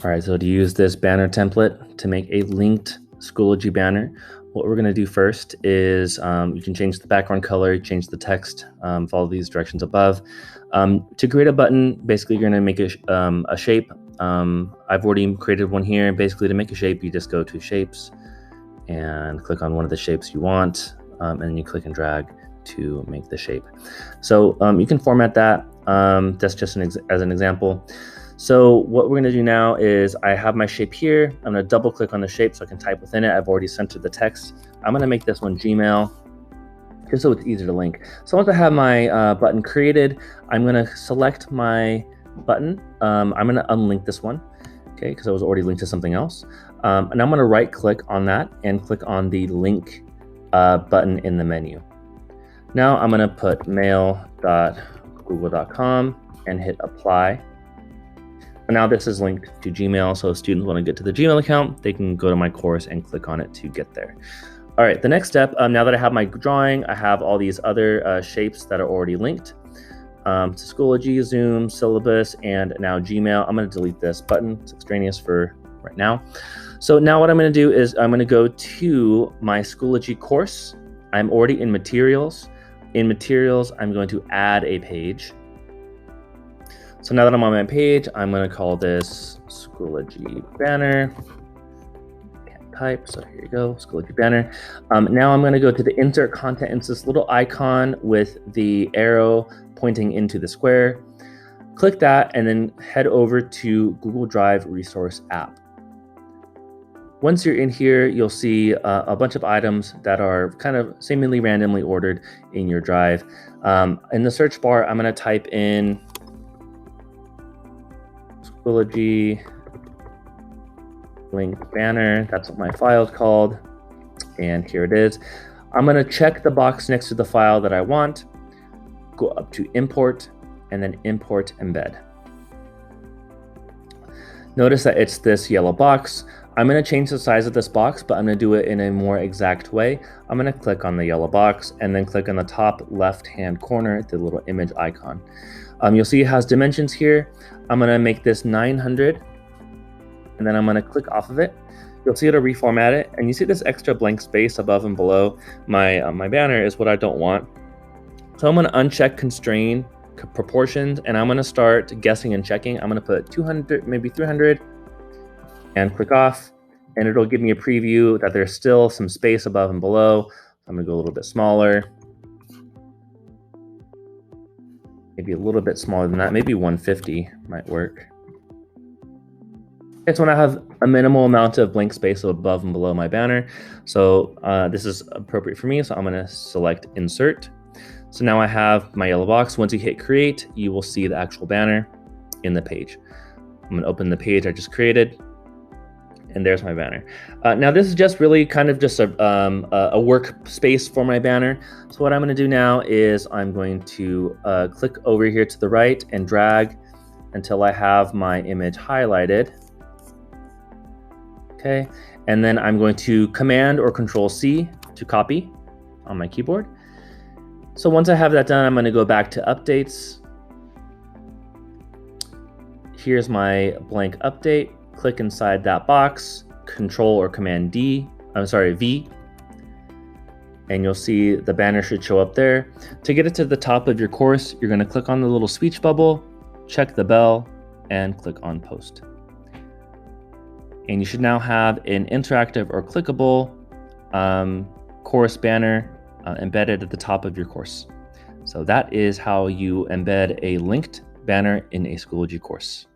All right, so to use this banner template to make a linked Schoology banner, what we're going to do first is you can change the background color, change the text, follow these directions above. To create a button, basically you're going to make a shape. I've already created one here. Basically, to make a shape, you just go to Shapes and click on one of the shapes you want, and then you click and drag to make the shape. So you can format that. That's just as an example. So what we're going to do now is I have my shape here. I'm going to double click on the shape so I can type within it. I've already centered the text. I'm going to make this one Gmail just so it's easier to link. So once I have my button created, I'm going to select my button. I'm going to unlink this one, okay, because I was already linked to something else. And I'm going to right click on that and click on the link button in the menu. Now I'm going to put mail.google.com and hit apply. And now this is linked to Gmail, so if students want to get to the Gmail account, they can go to my course and click on it to get there. All right, the next step, now that I have my drawing, I have all these other shapes that are already linked to Schoology, Zoom, Syllabus, and now Gmail. I'm going to delete this button. It's extraneous for right now. So now what I'm going to do is I'm going to go to my Schoology course. I'm already in Materials. In Materials, I'm going to add a page. So now that I'm on my page, I'm going to call this Schoology banner. Can't type, so here you go, Schoology banner. Now I'm going to go to the insert content. It's this little icon with the arrow pointing into the square. Click that and then head over to Google Drive Resource App. Once you're in here, you'll see a bunch of items that are kind of seemingly randomly ordered in your drive. In the search bar, I'm going to type in Schoology link banner. That's what my file is called. And here it is. I'm going to check the box next to the file that I want, go up to import, and then import embed. Notice that it's this yellow box. I'm going to change the size of this box, but I'm going to do it in a more exact way. I'm going to click on the yellow box and then click on the top left-hand corner, the little image icon. You'll see it has dimensions here. I'm going to make this 900, and then I'm going to click off of it. You'll see it'll reformat it, and you see this extra blank space above and below my banner is what I don't want. So I'm going to uncheck constrain proportions, and I'm going to start guessing and checking. I'm going to put 200, maybe 300, and click off, and it'll give me a preview that there's still some space above and below. I'm going to go a little bit smaller. Maybe a little bit smaller than that, maybe 150 might work. It's when I have a minimal amount of blank space above and below my banner. So this is appropriate for me, so I'm gonna select insert. So now I have my yellow box. Once you hit create, you will see the actual banner in the page. I'm gonna open the page I just created, and there's my banner. Now this is just really kind of just a workspace for my banner. So what I'm going to do now is I'm going to click over here to the right and drag until I have my image highlighted. Okay, and then I'm going to Command or Control C to copy on my keyboard. So once I have that done, I'm going to go back to updates. Here's my blank update. Click inside that box, Control or Command V, and you'll see the banner should show up there. To get it to the top of your course, you're going to click on the little speech bubble, check the bell, and click on Post. And you should now have an interactive or clickable course banner embedded at the top of your course. So that is how you embed a linked banner in a Schoology course.